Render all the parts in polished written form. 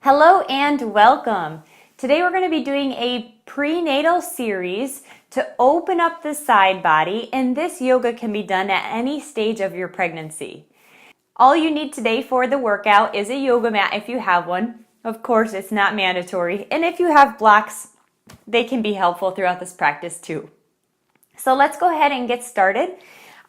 Hello and welcome. Today we're going to be doing a prenatal series to open up the side body, and this yoga can be done at any stage of your pregnancy. All you need today for the workout is a yoga mat if you have one. Of course, it's not mandatory, and if you have blocks, they can be helpful throughout this practice too. So let's go ahead and get started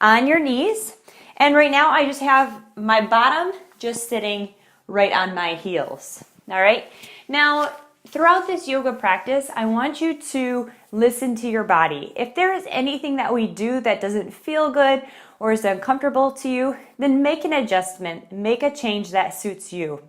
on your knees. And right now I just have my bottom just sitting right on my heels. All right. Now, throughout this yoga practice, I want you to listen to your body. If there is anything that we do that doesn't feel good or is uncomfortable to you, then make an adjustment, make a change that suits you.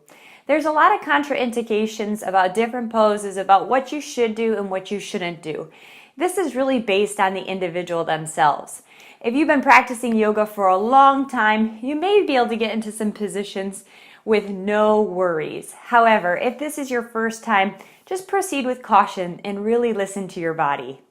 There's a lot of contraindications about different poses, about what you should do and what you shouldn't do. This is really based on the individual themselves. If you've been practicing yoga for a long time, you may be able to get into some positions with no worries. However, if this is your first time, just proceed with caution and really listen to your body.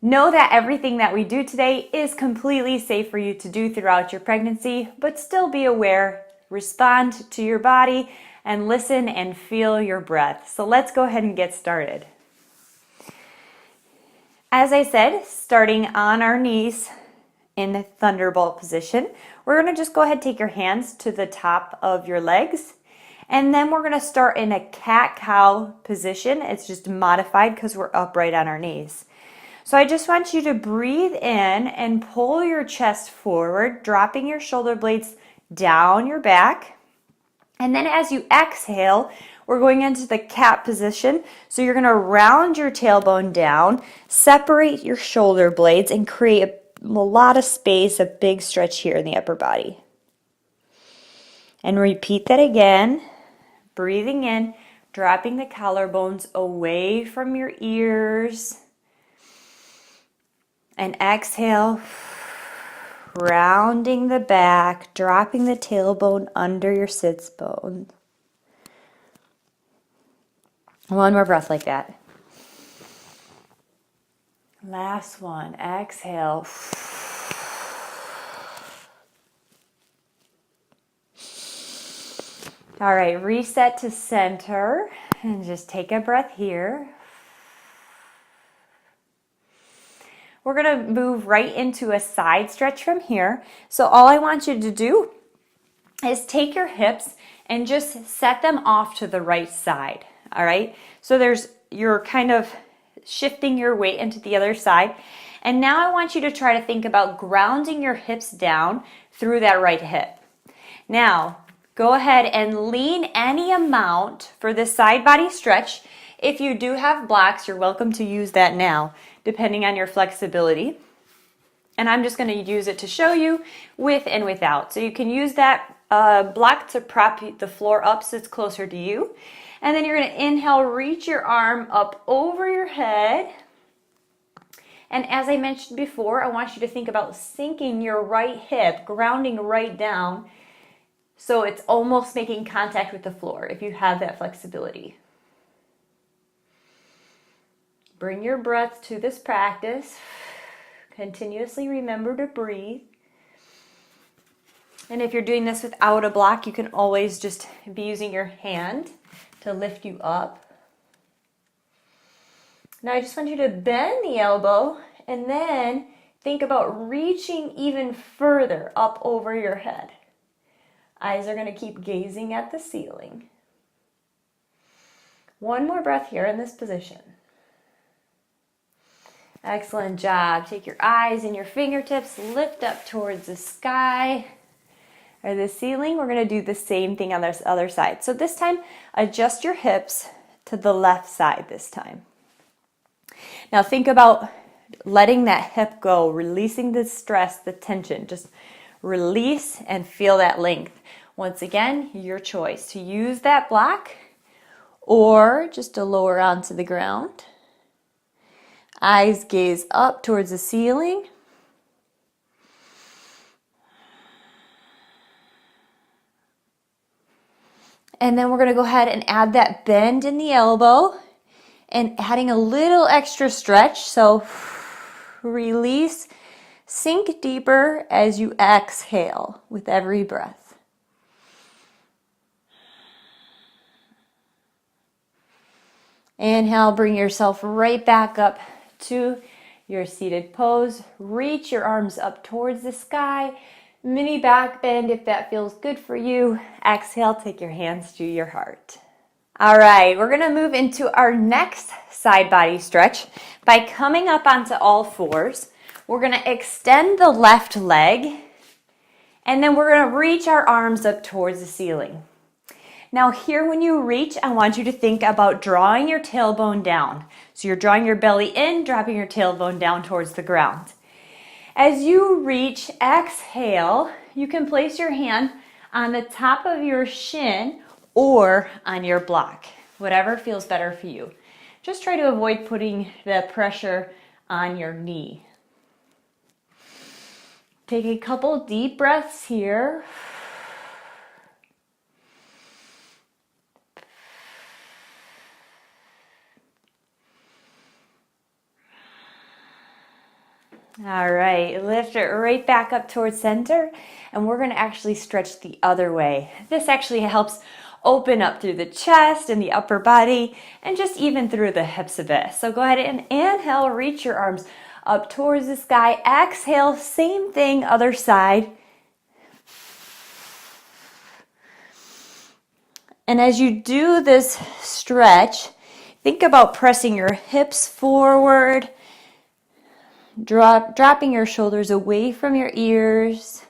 Know that everything that we do today is completely safe for you to do throughout your pregnancy, but still be aware, respond to your body, and listen and feel your breath. So let's go ahead and get started. As I said, starting on our knees in the thunderbolt position, we're going to just go ahead and take your hands to the top of your legs. And then we're going to start in a cat-cow position. It's just modified because we're upright on our knees. So I just want you to breathe in and pull your chest forward, dropping your shoulder blades down your back. And then as you exhale, we're going into the cat position. So you're going to round your tailbone down, separate your shoulder blades, and create a lot of space, a big stretch here in the upper body. And repeat that again, breathing in, dropping the collarbones away from your ears. And exhale, rounding the back, dropping the tailbone under your sits bone. One more breath like that. Last one. Exhale. All right, reset to center and just take a breath here. We're going to move right into a side stretch from here. So all I want you to do is take your hips and just set them off to the right side. All right, so you're kind of shifting your weight into the other side. And now I want you to try to think about grounding your hips down through that right hip. Now, go ahead and lean any amount for this side body stretch. If you do have blocks, you're welcome to use that now, depending on your flexibility. And I'm just going to use it to show you with and without. So you can use that block to prop the floor up so it's closer to you. And then you're going to inhale, reach your arm up over your head. And as I mentioned before, I want you to think about sinking your right hip, grounding right down, so it's almost making contact with the floor if you have that flexibility. Bring your breath to this practice. Continuously remember to breathe. And if you're doing this without a block, you can always just be using your hand to lift you up. Now I just want you to bend the elbow and then think about reaching even further up over your head. Eyes are going to keep gazing at the ceiling. One more breath here in this position. Excellent job. Take your eyes and your fingertips, lift up towards the sky or the ceiling. We're going to do the same thing on this other side. So this time, adjust your hips to the left side this time. Now think about letting that hip go, releasing the stress, the tension. Just release and feel that length. Once again, your choice to use that block or just to lower onto the ground. Eyes gaze up towards the ceiling. And then we're going to go ahead and add that bend in the elbow and adding a little extra stretch. So release, sink deeper as you exhale with every breath. Inhale, bring yourself right back up to your seated pose. Reach your arms up towards the sky. Mini back bend if that feels good for you. Exhale, take your hands to your heart. All right, we're gonna move into our next side body stretch by coming up onto all fours. We're gonna extend the left leg, and then we're gonna reach our arms up towards the ceiling. Now here, when you reach, I want you to think about drawing your tailbone down. So you're drawing your belly in, dropping your tailbone down towards the ground. As you reach, exhale, you can place your hand on the top of your shin or on your block, whatever feels better for you. Just try to avoid putting the pressure on your knee. Take a couple deep breaths here. All right, lift it right back up towards center, and we're going to actually stretch the other way. This actually helps open up through the chest and the upper body, and just even through the hips a bit. So go ahead and inhale, reach your arms up towards the sky. Exhale, same thing, other side. And as you do this stretch, think about pressing your hips forward, dropping your shoulders away from your ears.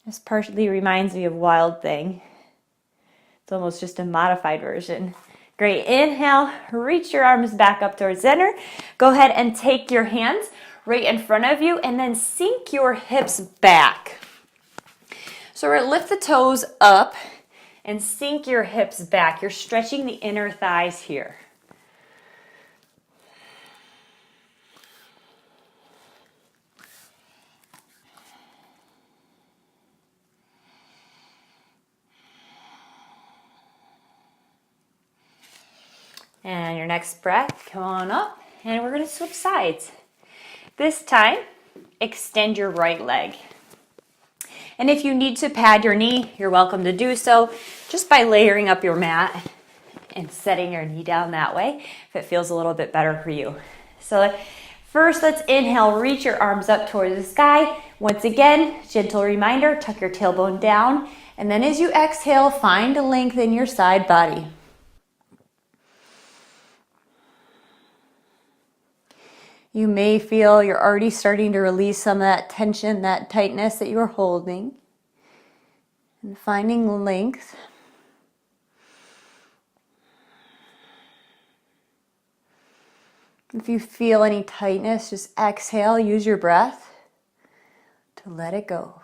This partially reminds me of Wild Thing. It's almost just a modified version. Great. Inhale, reach your arms back up towards center. Go ahead and take your hands right in front of you and then sink your hips back. So we're going to lift the toes up and sink your hips back. You're stretching the inner thighs here. And your next breath, come on up, and we're going to switch sides. This time, extend your right leg. And if you need to pad your knee, you're welcome to do so just by layering up your mat and setting your knee down that way if it feels a little bit better for you. So first, let's inhale, reach your arms up towards the sky. Once again, gentle reminder, tuck your tailbone down. And then as you exhale, find a length in your side body. You may feel you're already starting to release some of that tension, that tightness that you were holding. And finding length. If you feel any tightness, just exhale, use your breath to let it go.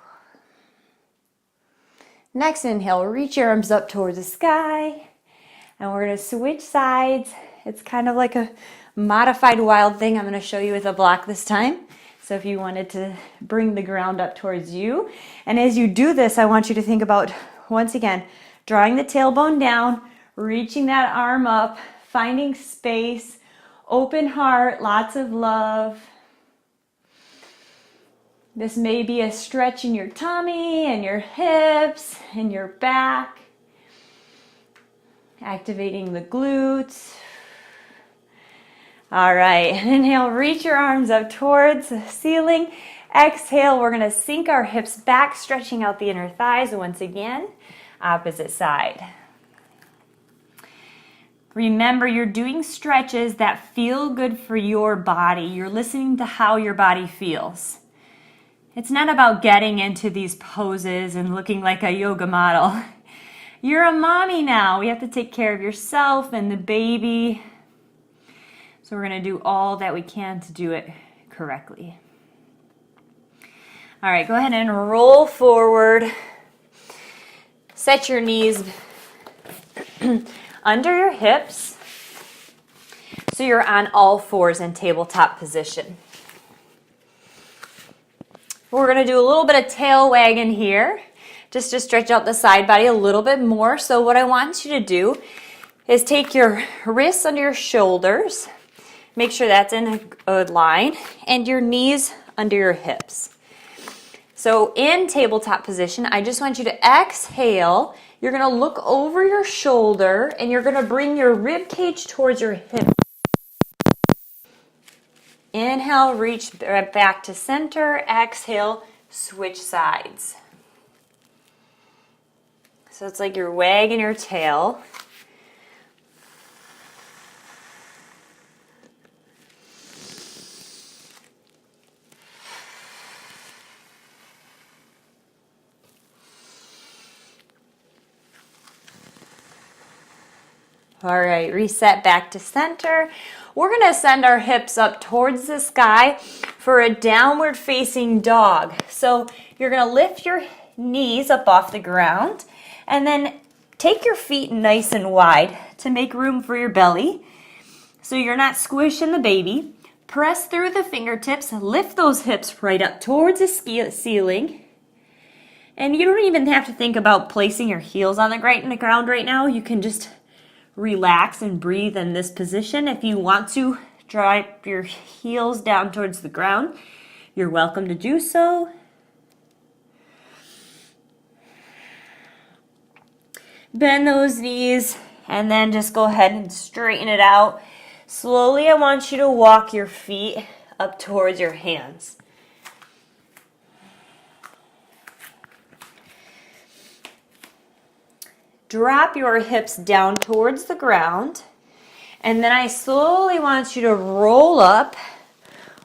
Next inhale, reach your arms up towards the sky. And we're going to switch sides. It's kind of like a modified Wild Thing. I'm going to show you with a block this time. So if you wanted to bring the ground up towards you. And as you do this, I want you to think about, once again, drawing the tailbone down, reaching that arm up, finding space, open heart, lots of love. This may be a stretch in your tummy and your hips and your back. Activating the glutes. All right, inhale, reach your arms up towards the ceiling. Exhale, we're gonna sink our hips back, stretching out the inner thighs once again. Opposite side. Remember, you're doing stretches that feel good for your body. You're listening to how your body feels. It's not about getting into these poses and looking like a yoga model. You're a mommy now. We have to take care of yourself and the baby. So we're going to do all that we can to do it correctly. All right, go ahead and roll forward. Set your knees under your hips so you're on all fours in tabletop position. We're going to do a little bit of tail wagging here just to stretch out the side body a little bit more. So what I want you to do is take your wrists under your shoulders. Make sure that's in a good line, and your knees under your hips. So in tabletop position, I just want you to exhale. You're going to look over your shoulder and you're going to bring your rib cage towards your hip. Inhale, reach back to center. Exhale, switch sides. So it's like you're wagging your tail. All right, reset back to center. We're going to send our hips up towards the sky for a downward facing dog. So you're going to lift your knees up off the ground and then take your feet nice and wide to make room for your belly. So you're not squishing the baby. Press through the fingertips, lift those hips right up towards the ceiling. And you don't even have to think about placing your heels on the ground right now. You can just relax and breathe in this position. If you want to drop your heels down towards the ground, you're welcome to do so. Bend those knees and then just go ahead and straighten it out. Slowly, I want you to walk your feet up towards your hands. Drop your hips down towards the ground, and then I slowly want you to roll up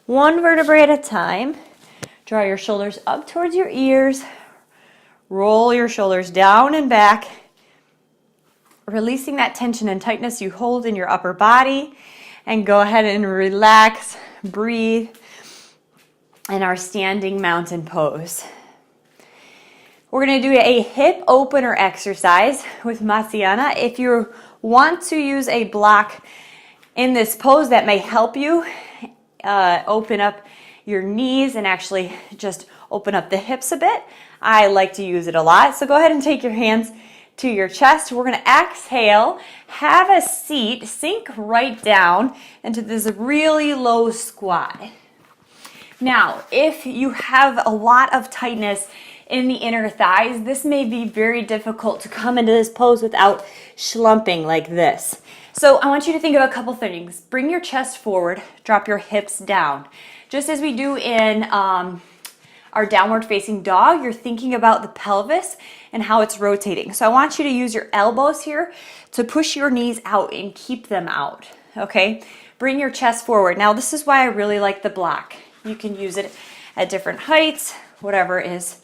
one vertebrae at a time. Draw your shoulders up towards your ears, roll your shoulders down and back, releasing that tension and tightness you hold in your upper body, and go ahead and relax, breathe in our standing mountain pose. We're going to do a hip opener exercise with Matsyana. If you want to use a block in this pose, that may help you open up your knees and actually just open up the hips a bit. I like to use it a lot. So go ahead and take your hands to your chest. We're going to exhale, have a seat, sink right down into this really low squat. Now, if you have a lot of tightness in the inner thighs, this may be very difficult to come into this pose without slumping like this. So I want you to think of a couple things. Bring your chest forward, drop your hips down. Just as we do in our downward facing dog, you're thinking about the pelvis and how it's rotating. So I want you to use your elbows here to push your knees out and keep them out, okay? Bring your chest forward. Now this is why I really like the block. You can use it at different heights, whatever is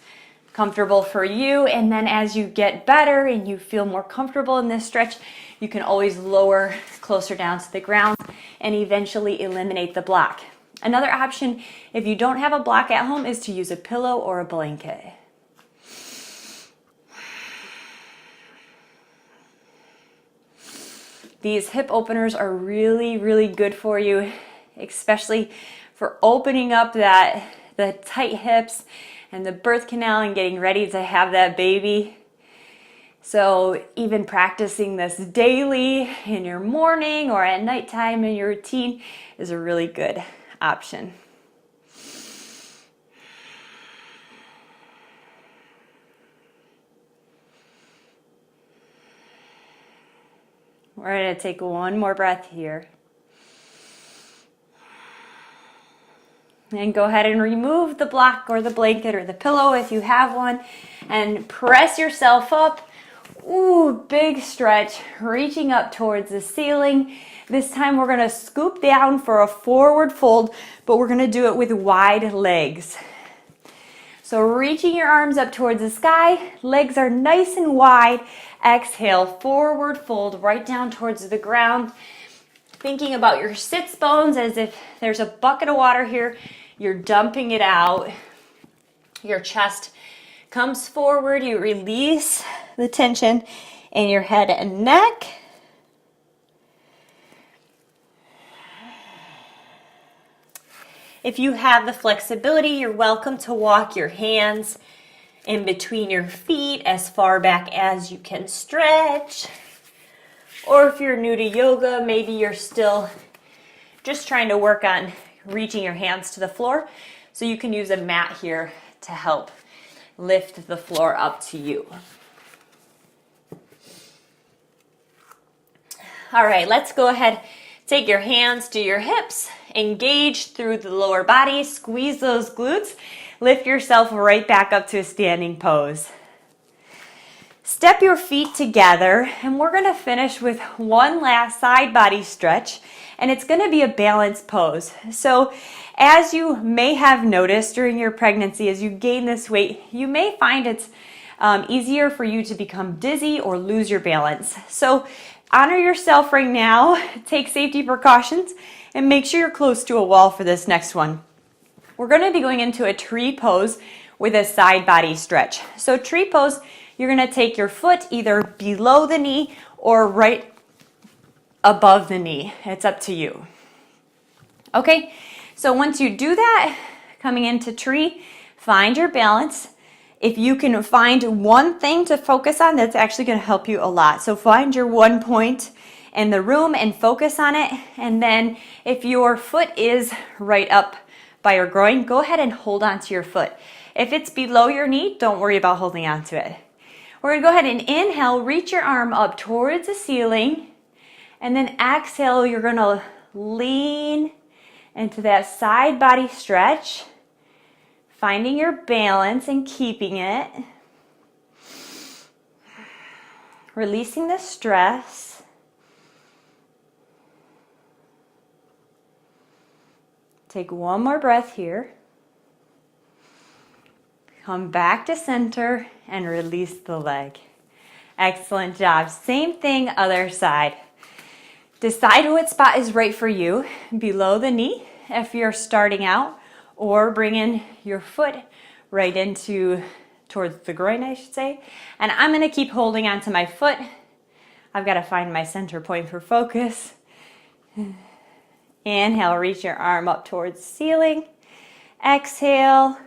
comfortable for you, and then as you get better and you feel more comfortable in this stretch, you can always lower closer down to the ground and eventually eliminate the block. Another option, if you don't have a block at home, is to use a pillow or a blanket. These hip openers are really, really good for you, especially for opening up the tight hips and the birth canal and getting ready to have that baby. So even practicing this daily in your morning or at nighttime in your routine is a really good option. We're going to take one more breath here. And go ahead and remove the block or the blanket or the pillow if you have one, and press yourself up. Ooh, big stretch, reaching up towards the ceiling. This time we're going to scoop down for a forward fold, but we're going to do it with wide legs. So reaching your arms up towards the sky, legs are nice and wide. Exhale, forward fold right down towards the ground. Thinking about your sits bones as if there's a bucket of water here, you're dumping it out. Your chest comes forward, you release the tension in your head and neck. If you have the flexibility, you're welcome to walk your hands in between your feet as far back as you can stretch. Or if you're new to yoga, maybe you're still just trying to work on reaching your hands to the floor. So you can use a mat here to help lift the floor up to you. All right, let's go ahead. Take your hands to your hips, engage through the lower body, squeeze those glutes, lift yourself right back up to a standing pose. Step your feet together, and we're gonna finish with one last side body stretch, and it's gonna be a balanced pose. So as you may have noticed during your pregnancy, as you gain this weight, you may find it's easier for you to become dizzy or lose your balance. So honor yourself right now, take safety precautions, and make sure you're close to a wall for this next one. We're gonna be going into a tree pose with a side body stretch. So tree pose, you're gonna take your foot either below the knee or right above the knee. It's up to you. Okay, so once you do that, coming into tree, find your balance. If you can find one thing to focus on, that's actually going to help you a lot. So find your one point in the room and focus on it. And then if your foot is right up by your groin, go ahead and hold on to your foot. If it's below your knee, don't worry about holding on to it. We're going to go ahead and inhale, reach your arm up towards the ceiling. And then exhale, you're going to lean into that side body stretch. Finding your balance and keeping it. Releasing the stress. Take one more breath here. Come back to center and release the leg. Excellent job. Same thing, other side. Decide what spot is right for you. Below the knee if you're starting out, or bring in your foot right into towards the groin, I should say. And I'm gonna keep holding onto my foot. I've got to find my center point for focus. Inhale, reach your arm up towards the ceiling. Exhale,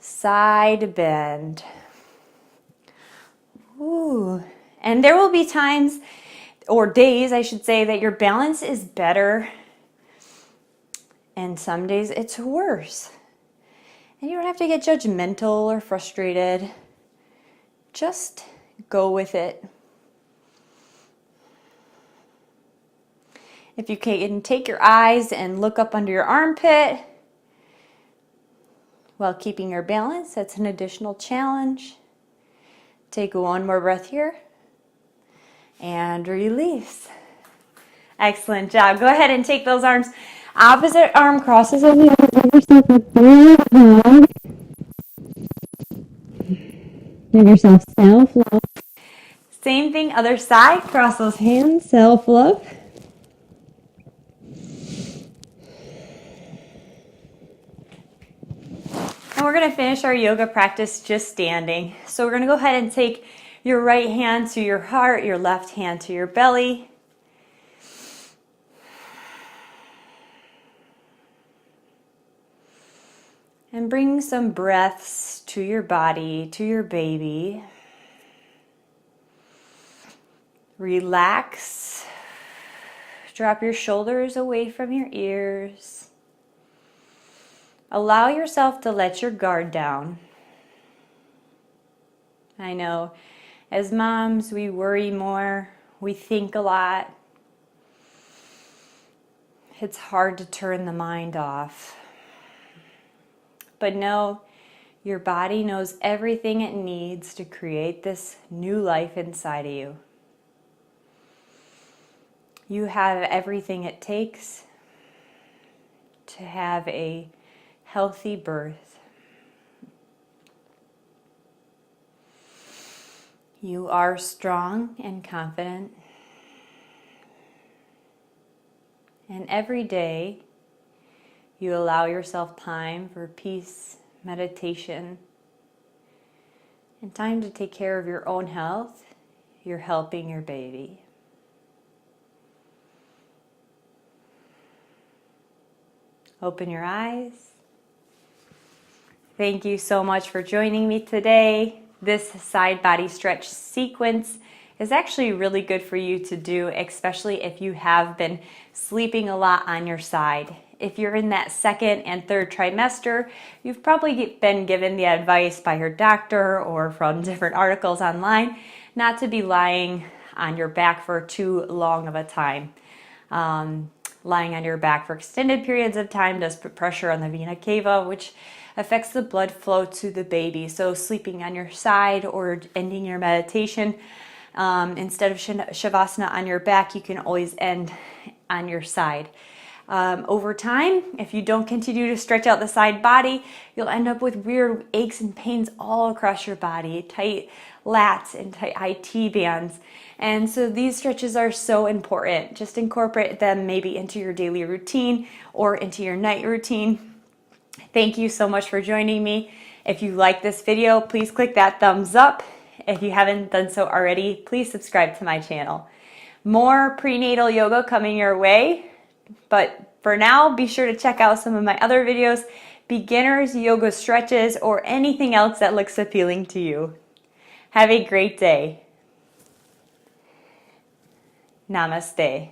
side bend. Ooh. And there will be times, or days I should say, that your balance is better, and some days it's worse. And you don't have to get judgmental or frustrated. Just go with it. If you can take your eyes and look up under your armpit while keeping your balance, that's an additional challenge. Take one more breath here and release. Excellent job. Go ahead and take those arms. Opposite arm crosses over the other. Give yourself a big hug. Give yourself self-love. Same thing, other side. Cross those hands, self-love. And we're going to finish our yoga practice just standing. So we're going to go ahead and take your right hand to your heart, your left hand to your belly. And bring some breaths to your body, to your baby. Relax. Drop your shoulders away from your ears. Allow yourself to let your guard down. I know, as moms, we worry more, we think a lot. It's hard to turn the mind off. But know, your body knows everything it needs to create this new life inside of you. You have everything it takes to have a healthy birth. You are strong and confident. And every day, you allow yourself time for peace, meditation, and time to take care of your own health. You're helping your baby. Open your eyes. Thank you so much for joining me today. This side body stretch sequence is actually really good for you to do, especially if you have been sleeping a lot on your side. If you're in that second and third trimester, you've probably been given the advice by your doctor or from different articles online not to be lying on your back for too long of a time. Lying on your back for extended periods of time does put pressure on the vena cava, which affects the blood flow to the baby. So sleeping on your side or ending your meditation, instead of shavasana on your back, you can always end on your side. Over time, if you don't continue to stretch out the side body, you'll end up with weird aches and pains all across your body, tight lats and tight IT bands. And so these stretches are so important. Just incorporate them maybe into your daily routine or into your night routine. Thank you so much for joining me. If you like this video, please click that thumbs up. If you haven't done so already, please subscribe to my channel. More prenatal yoga coming your way. But for now, be sure to check out some of my other videos, beginners, yoga stretches, or anything else that looks appealing to you. Have a great day. Namaste.